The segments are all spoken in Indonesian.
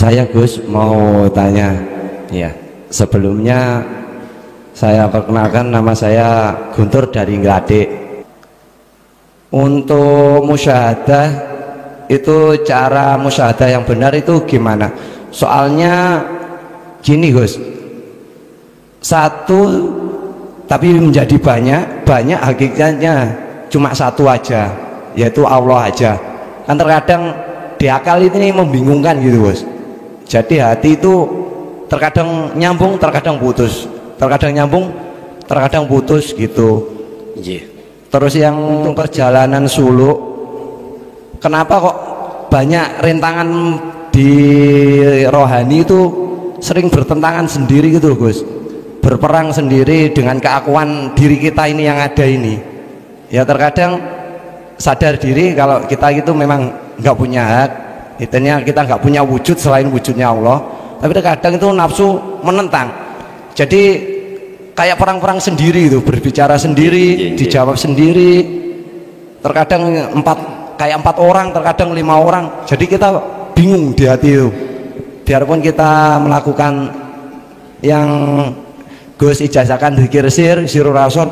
Saya Gus mau tanya, ya sebelumnya saya perkenalkan, nama saya Guntur dari Ngladek. Untuk musyahadah itu, cara musyahadah yang benar itu gimana? Soalnya gini Gus, satu tapi menjadi banyak hakikatnya cuma satu aja, yaitu Allah aja. Kan terkadang di akal ini membingungkan gitu Gus. Jadi hati itu terkadang nyambung, terkadang putus, terkadang nyambung, terkadang putus gitu. Yeah. Terus yang untuk perjalanan suluk, kenapa kok banyak rintangan di rohani itu sering bertentangan sendiri gitu Gus, berperang sendiri dengan keakuan diri kita ini yang ada ini. Ya terkadang sadar diri kalau kita itu memang nggak punya hak, intinya kita nggak punya wujud selain wujudnya Allah, tapi terkadang itu nafsu menentang. Jadi kayak perang-perang sendiri itu, berbicara sendiri, dijawab sendiri. Terkadang kayak empat orang, terkadang 5 orang. Jadi kita bingung di hati itu. Biarpun kita melakukan yang Gus ijazahkan zikir sirur rasul,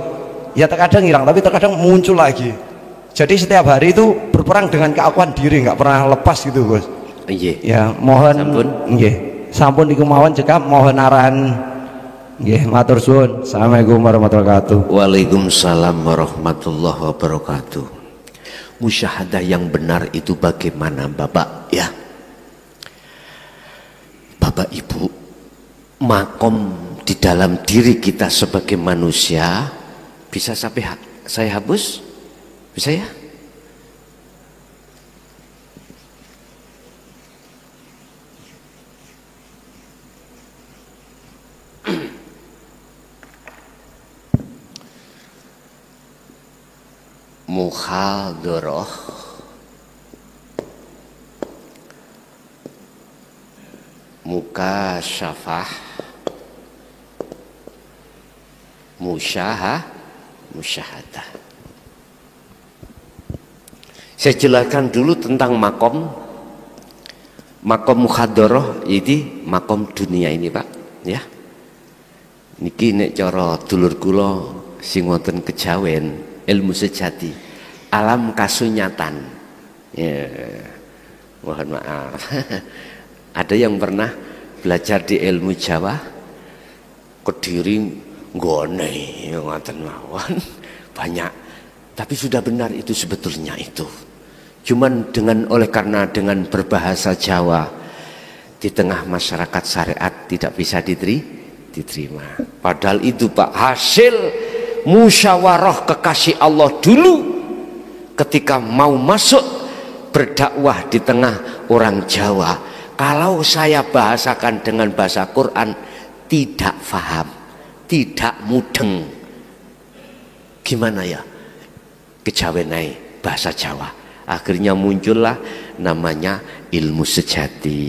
ya terkadang hilang, tapi terkadang muncul lagi. Jadi setiap hari itu berperang dengan keakuan diri, nggak pernah lepas gitu Gus. Iya. Ya mohon sampun iku mawon cekap, mohon arahan. Nggih, matur suwun. Assalamualaikum warahmatullahi wabarakatuh. Waalaikumsalam warahmatullahi wabarakatuh. Musyahadah yang benar itu bagaimana Bapak ya? Bapak Ibu, makom di dalam diri kita sebagai manusia bisa sampai saya hapus? Bisa ya? Muhadharah mukasyafah musyahadah. Saya jelaskan dulu tentang makom muhadharah. Ini makom dunia ini Pak ya. Niki nek cara dulur kula sing wonten kejawen ilmu sejati, alam kasunyatan ya, mohon maaf. Ada yang pernah belajar di ilmu Jawa, Kediri nggone ngoten mawon banyak, tapi sudah benar itu sebetulnya itu. Cuman karena dengan berbahasa Jawa di tengah masyarakat syariat tidak bisa diterima. Padahal itu Pak hasil musyawarah kekasih Allah dulu ketika mau masuk berdakwah di tengah orang Jawa. Kalau saya bahasakan dengan bahasa Quran tidak faham, tidak mudeng. Gimana ya kejawenai bahasa Jawa? Akhirnya muncullah namanya ilmu sejati.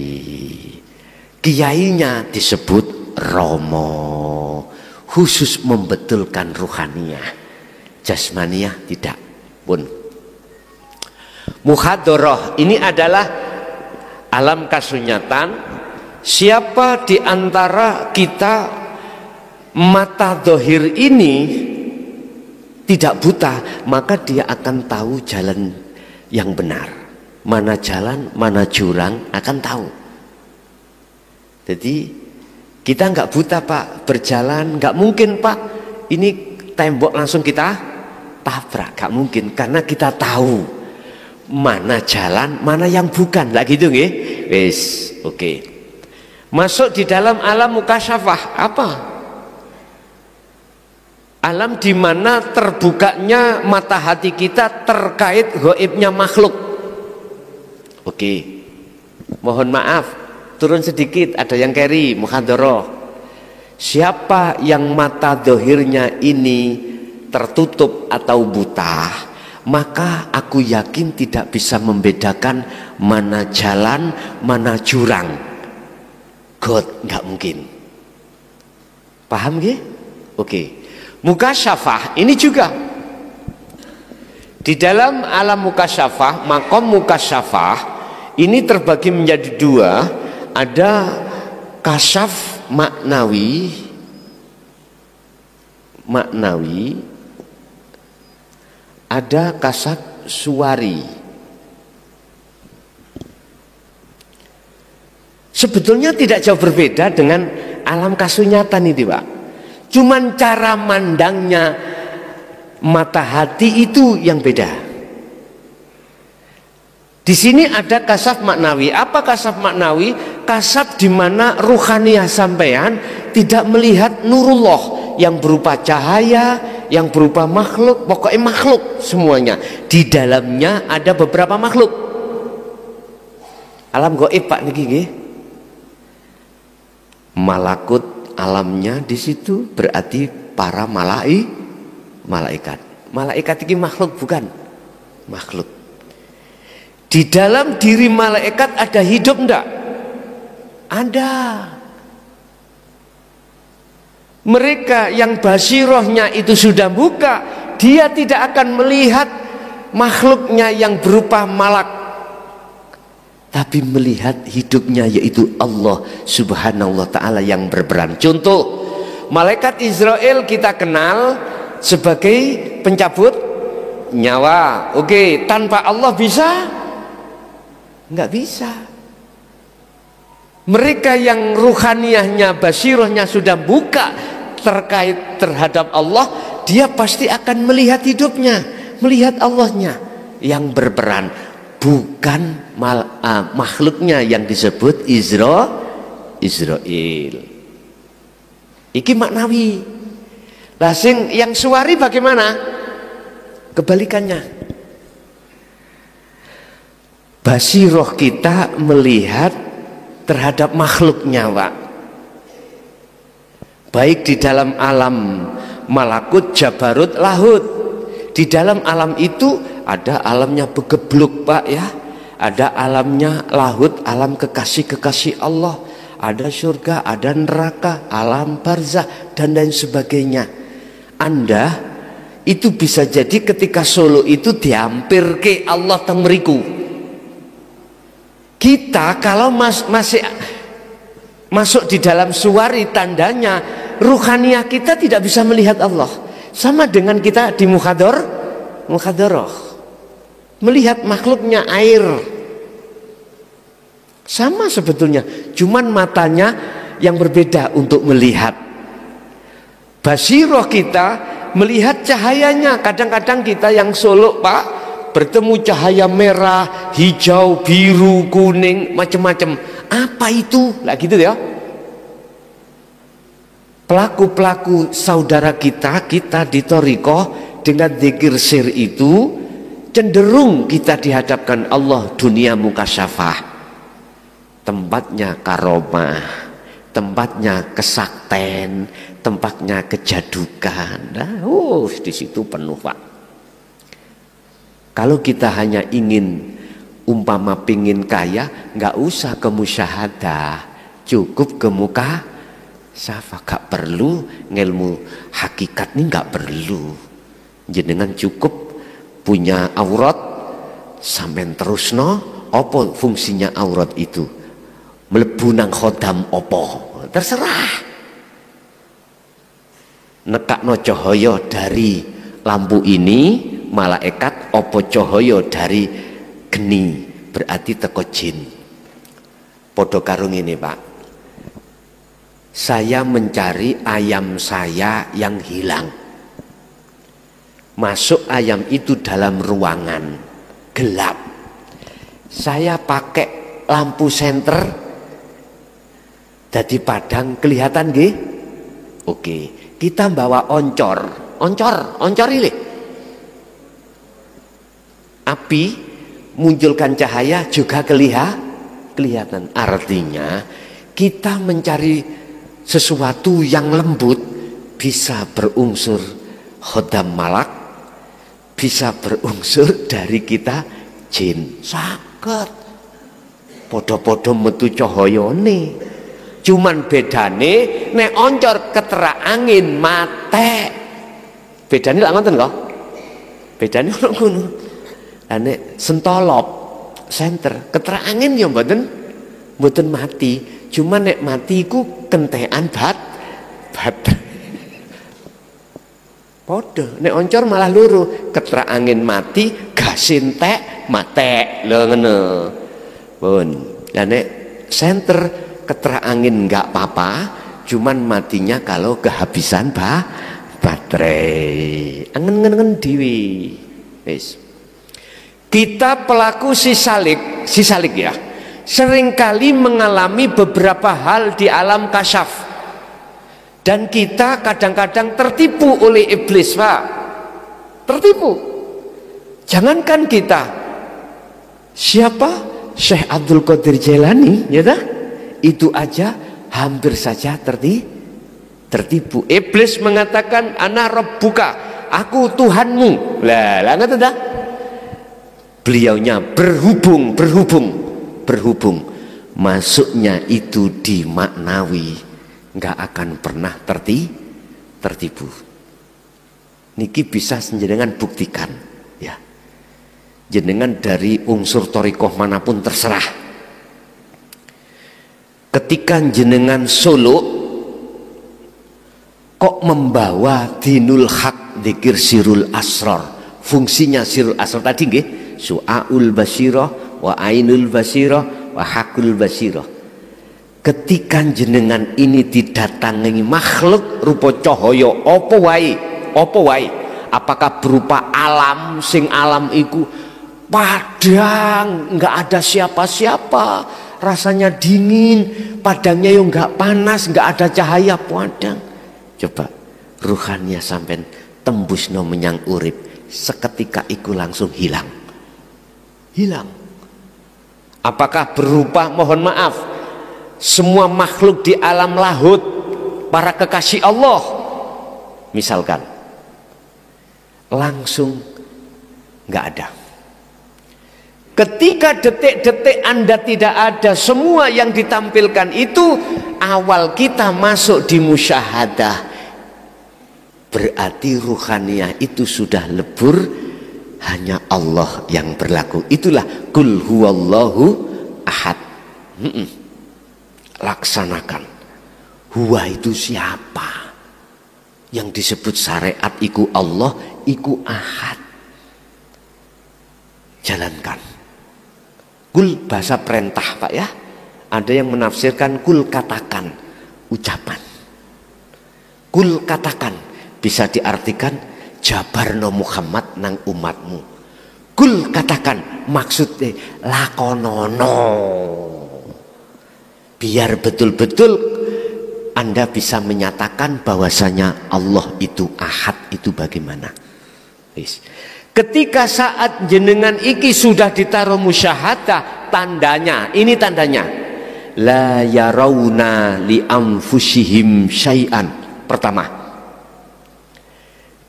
Kiainya disebut Romo, khusus membetulkan ruhaniyah, jasmaniyah tidak pun. Muhadharah ini adalah alam kasunyatan. Siapa di antara kita mata dohir ini tidak buta, maka dia akan tahu jalan yang benar, mana jalan, mana jurang akan tahu. Jadi kita nggak buta Pak, berjalan nggak mungkin Pak. Ini tembok langsung kita tabrak, nggak mungkin, karena kita tahu mana jalan, mana yang bukan, lah gitu nggih. Wis, oke. Masuk di dalam alam mukasyafah apa? Alam di mana terbukanya mata hati kita terkait gaibnya makhluk. Oke. Mohon maaf, turun sedikit, ada yang carry muhadharah. Siapa yang mata dohirnya ini tertutup atau buta, maka aku yakin tidak bisa membedakan mana jalan, mana jurang. God, nggak mungkin. Paham nggih? Oke. Mukasyafah ini juga di dalam alam mukasyafah, makom mukasyafah ini terbagi menjadi dua. ada kasyaf maknawi, ada kasyaf suwari. Sebetulnya tidak jauh berbeda dengan alam kasunyatan itu, Pak. Cuman cara mandangnya mata hati itu yang beda. Di sini ada kasaf maknawi. Apa kasaf maknawi? Kasaf di mana ruhaniyah sampean tidak melihat nurullah yang berupa cahaya, yang berupa makhluk, pokoknya makhluk semuanya. Di dalamnya ada beberapa makhluk. Alam gaib, Pak, niki nggih. Malakut alamnya di situ berarti para malaikat. Malaikat ini makhluk bukan? Makhluk. Di dalam diri malaikat ada hidup enggak? Ada. Mereka yang basirohnya itu sudah buka, dia tidak akan melihat makhluknya yang berupa malak, tapi melihat hidupnya yaitu Allah subhanahu wa ta'ala yang berperan. Contoh, malaikat Israel kita kenal sebagai pencabut nyawa. Oke, tanpa Allah bisa? Enggak bisa. Mereka yang ruhaniyahnya, basirohnya sudah buka terkait terhadap Allah, dia pasti akan melihat hidupnya, melihat Allahnya yang berperan. Bukan makhluknya yang disebut Israel. Iki maknawi. Lah sing yang suwari bagaimana? Kebalikannya. Basiroh kita melihat terhadap makhluknya, Pak. Baik di dalam alam malakut, jabarut, lahut. Di dalam alam itu ada alamnya begebluk, Pak, ya. Ada alamnya lahut, alam kekasih-kekasih Allah. Ada surga, ada neraka, alam barzah, dan lain sebagainya. Anda itu bisa jadi ketika Solo itu dihampir ke Allah teng mriku. Kita kalau masih masuk di dalam suwari, tandanya ruhaniyah kita tidak bisa melihat Allah. Sama dengan kita di mukhadharah melihat makhluknya air. Sama sebetulnya, cuman matanya yang berbeda untuk melihat. Basiroh kita melihat cahayanya. Kadang-kadang kita yang Solo, Pak, bertemu cahaya merah, hijau, biru, kuning, macam-macam. Apa itu? Lah gitu ya. Pelaku-pelaku saudara kita di Thariqah dengan zikir sir itu cenderung kita dihadapkan Allah dunia mukasyafah. Tempatnya karomah, tempatnya kesakten, tempatnya kejadukan. Nah, di situ penuh, Pak. Kalau kita hanya ingin umpama pingin kaya, nggak usah ke musyahadah, cukup ke muka syafah. Gak perlu ngilmu hakikat ini, nggak perlu. Jenengan cukup punya aurat sampai terusno. Apa fungsinya aurat itu? Mlebu nang khodam opo, terserah. Nekakno cahaya dari lampu ini malaikat, opo cahaya dari geni berarti teko jin. Podo karung ini, Pak. Saya mencari ayam saya yang hilang. Masuk ayam itu dalam ruangan gelap. Saya pakai lampu senter. Jadi padang kelihatan nggih? Oke, kita bawa oncor ini. Api munculkan cahaya juga kelihatan. Artinya kita mencari sesuatu yang lembut, bisa berunsur khodam malak, bisa berunsur dari kita jin. Saged podo-podo metu cahayane. Cuman bedane nek oncor keterak angin mate. Bedane lak ngoten kok. Bedane ono ngono. Lah nek sentolop senter keterak angin ya mboten mboten mati, cuma nek mati iku kentekan baterai. Padha nek oncor malah loro, ketrak angin mati, gas entek, matek. Lho ngono. Pun. Lah nek senter ketrak angin enggak apa-apa, cuman matinya kalau kehabisan baterai. Angen-angen dhewe. Wis. Kita pelaku sisalik ya. Seringkali mengalami beberapa hal di alam kasyaf. Dan kita kadang-kadang tertipu oleh iblis, Pak. Tertipu. Jangankan kita. Siapa? Syekh Abdul Qadir Jailani, ya dah? Itu aja hampir saja tertipu. Iblis mengatakan ana rabbuka, aku Tuhanmu. Lah ngerti dah? Beliaunya berhubung, masuknya itu dimaknawi, nggak akan pernah tertipu. Niki bisa jenengan buktikan, ya. Jenengan dari unsur thariqah manapun terserah. Ketika jenengan suluk, kok membawa dinul haq, dzikir sirul asrar. Fungsinya sirul asrar tadi nggih, su'aul basirah wa ainul basirah wa hakul basirah. Ketika jenengan ini didatangi makhluk rupa cahaya apa wae, apakah berupa alam, sing alam iku padang, enggak ada siapa-siapa, rasanya dingin, padangnya yo enggak panas, enggak ada cahaya padang. Coba ruhannya sampai tembusno menyang urip, seketika iku langsung hilang. Apakah berupa, mohon maaf, semua makhluk di alam lahut, para kekasih Allah misalkan, langsung nggak ada. Ketika detik-detik Anda tidak ada, semua yang ditampilkan itu awal kita masuk di musyahadah, berarti ruhaniyah itu sudah lebur. Hanya Allah yang berlaku. Itulah kul huwallahu ahad. Laksanakan. Huwa itu siapa? Yang disebut syariat iku Allah, iku ahad. Jalankan. Kul bahasa perintah, Pak ya. Ada yang menafsirkan kul katakan, ucapan. Kul katakan bisa diartikan jabarno Muhammad nang umatmu. Kul katakan, maksudnya lakonono. Biar betul-betul Anda bisa menyatakan bahwasanya Allah itu ahad, itu bagaimana. Ketika saat jenengan iki sudah ditaruh musyahadah, tandanya, ini tandanya, la yarawna li anfusihim syai'an. Pertama,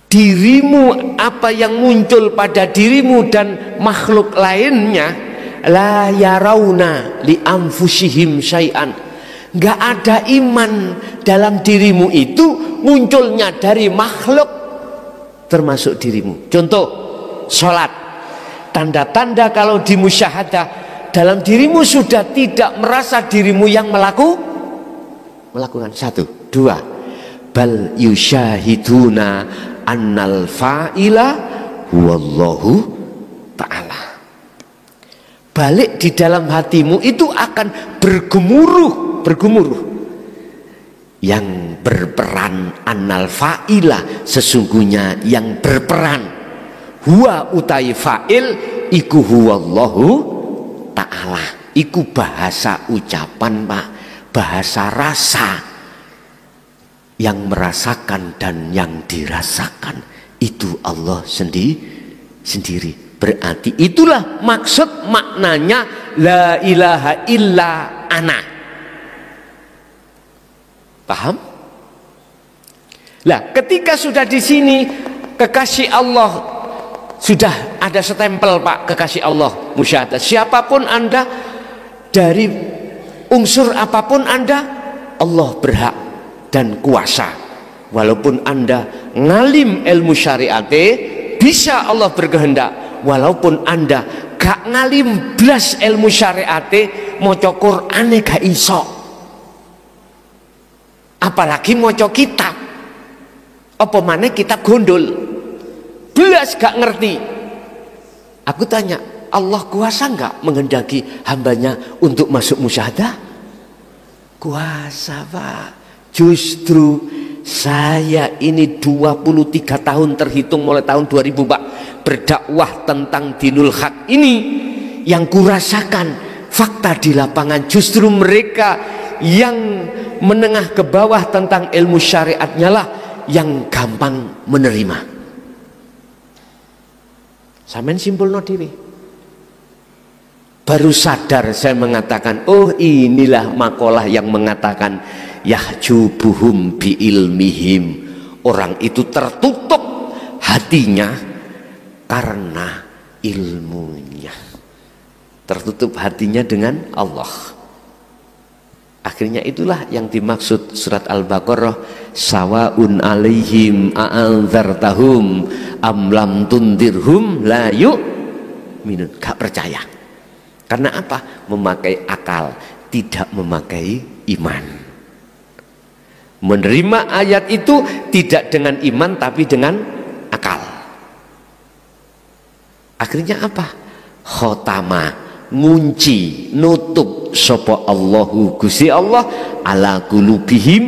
dirimu, apa yang muncul pada dirimu dan makhluk lainnya, la yarawna li anfusihim syai'an, nggak ada iman dalam dirimu itu munculnya dari makhluk termasuk dirimu. Contoh sholat, tanda-tanda kalau di musyahadah dalam dirimu sudah tidak merasa dirimu yang melakukan. Satu, dua, bal yusyahiduna annal fa'ila huwallahu ta'ala. Balik di dalam hatimu itu akan bergemuruh. Yang berperan annal fa'ila, sesungguhnya yang berperan, huwa utai fa'il iku huwallahu ta'ala. Iku bahasa ucapan, Pak, bahasa rasa. Yang merasakan dan yang dirasakan itu Allah sendiri. Berarti itulah maksud maknanya la ilaha illa ana. Paham? Lah, ketika sudah di sini kekasih Allah sudah ada stempel, Pak, kekasih Allah musyahadah. Siapapun Anda, dari unsur apapun Anda, Allah berhak dan kuasa. Walaupun Anda ngalim ilmu syariate, bisa Allah berkehendak. Walaupun Anda gak ngalim blas ilmu syariate, maca Qur'ane gak iso. Apalagi maca kitab. Apa maneh kitab gondol. Belas gak ngerti. Aku tanya, Allah kuasa enggak menghendaki hambanya untuk masuk musyahadah? Kuasa, Pak. Justru saya ini 23 tahun terhitung mulai tahun 2000, Pak, berdakwah tentang dinul haq ini, yang kurasakan fakta di lapangan justru mereka yang menengah ke bawah tentang ilmu syariatnya lah yang gampang menerima. Sampeyan simpulno diri. Baru sadar saya mengatakan, oh inilah makalah yang mengatakan yahjubuhum bi ilmihim. Orang itu tertutup hatinya karena ilmunya. Tertutup hatinya dengan Allah. Akhirnya itulah yang dimaksud surat Al-Baqarah, sawaun alaihim a'anzartahum am lam tundirhum la yu'minun. Gak percaya. Karena apa? Memakai akal, tidak memakai iman. Menerima ayat itu tidak dengan iman tapi dengan akal. Akhirnya apa? Khotama, ngunci, nutup sapa Allahu Gusti Allah ala qulubihim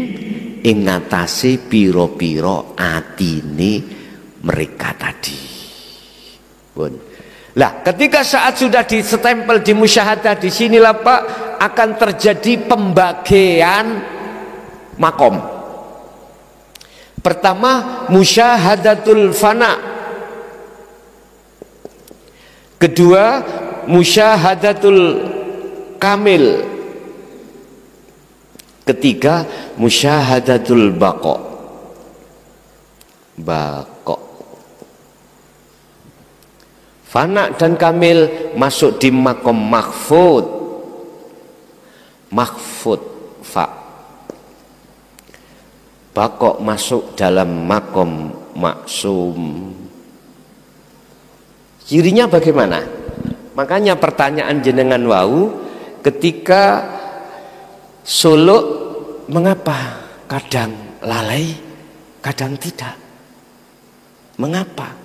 ing ngatasé pira-pira atine mereka tadi. Pun. Lah, ketika saat sudah disestempel di musyahadah, di sinilah Pak akan terjadi pembagian makom. Pertama, musyahadatul fana. Kedua, musyahadatul kamil. Ketiga, musyahadatul baqa. Fana dan kamil masuk di makom mahfud. Mahfud fa. Baqa masuk dalam makom maksum. Cirinya bagaimana? Makanya pertanyaan jenengan wau ketika suluk, mengapa kadang lalai, kadang tidak? Mengapa?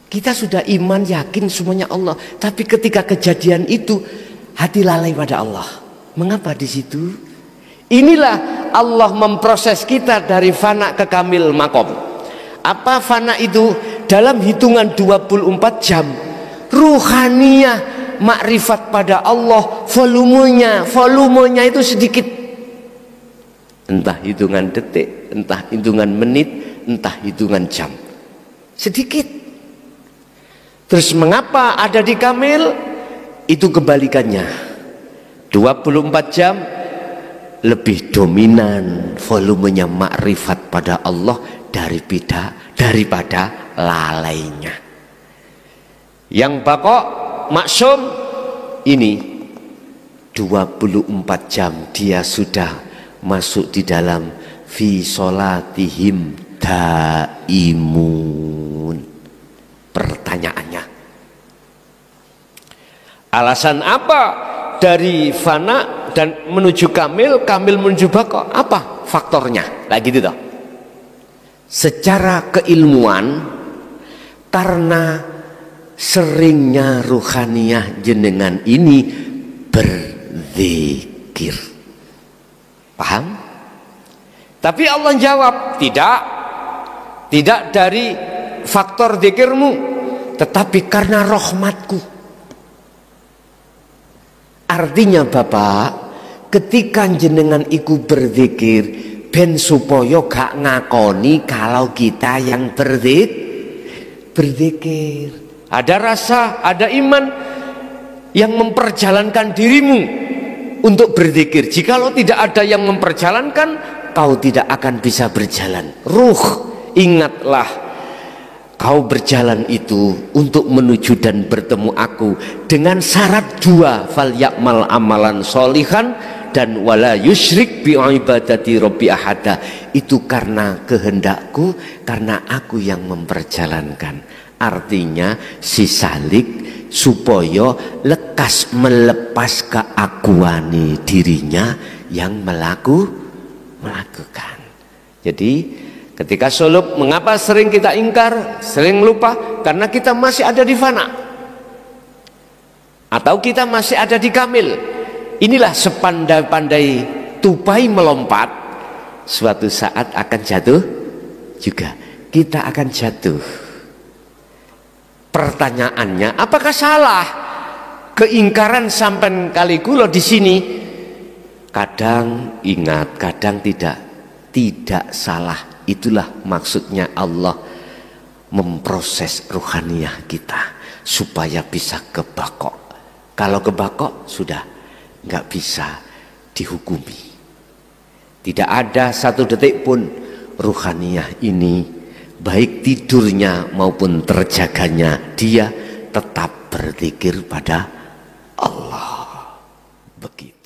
Kita sudah iman, yakin semuanya Allah, tapi ketika kejadian itu hati lalai pada Allah. Mengapa di situ? Inilah Allah memproses kita dari fana ke kamil makom. Apa fana itu? Dalam hitungan 24 jam ruhaniyah makrifat pada Allah volumenya itu sedikit. Entah hitungan detik, entah hitungan menit, entah hitungan jam. Sedikit. Terus mengapa ada di kamil? Itu kebalikannya. 24 jam lebih dominan volumenya makrifat pada Allah daripada lalainya. Yang baqa maksum ini 24 jam dia sudah masuk di dalam fi sholatihim daimun. Pertanyaannya, alasan apa dari fana dan menuju kamil, kamil menuju baqa? Apa faktornya? Nah gitu toh. Secara keilmuan, karena seringnya ruhaniyah jenengan ini berzikir. Paham? Tapi Allah jawab, tidak dari faktor zikirmu, tetapi karena rahmatku. Artinya Bapak, ketika jenengan iku berzikir, ben supaya gak ngakoni kalau kita yang berzikir. Ada rasa, ada iman yang memperjalankan dirimu untuk berzikir. Jikalau tidak ada yang memperjalankan, kau tidak akan bisa berjalan. Ruh, ingatlah, kau berjalan itu untuk menuju dan bertemu aku dengan syarat dua, fal yakmal amalan solihan dan wala yusyrik bi ibadati rabbi ahada. Itu karena kehendakku, karena aku yang memperjalankan. Artinya si salik, supaya lekas melepas keaguane dirinya yang melakukan. Jadi ketika suluk, mengapa sering kita ingkar, sering lupa? Karena kita masih ada di fana, atau kita masih ada di kamil. Inilah sepandai-pandai tupai melompat, suatu saat akan jatuh juga. Kita akan jatuh. Pertanyaannya, apakah salah keingkaran sampai kali kula di sini? Kadang ingat, kadang tidak. Tidak salah. Itulah maksudnya Allah memproses ruhaniyah kita supaya bisa kebakok. Kalau kebakok sudah nggak bisa dihukumi. Tidak ada satu detik pun ruhaniyah ini, baik tidurnya maupun terjaganya, dia tetap berzikir pada Allah. Begitu.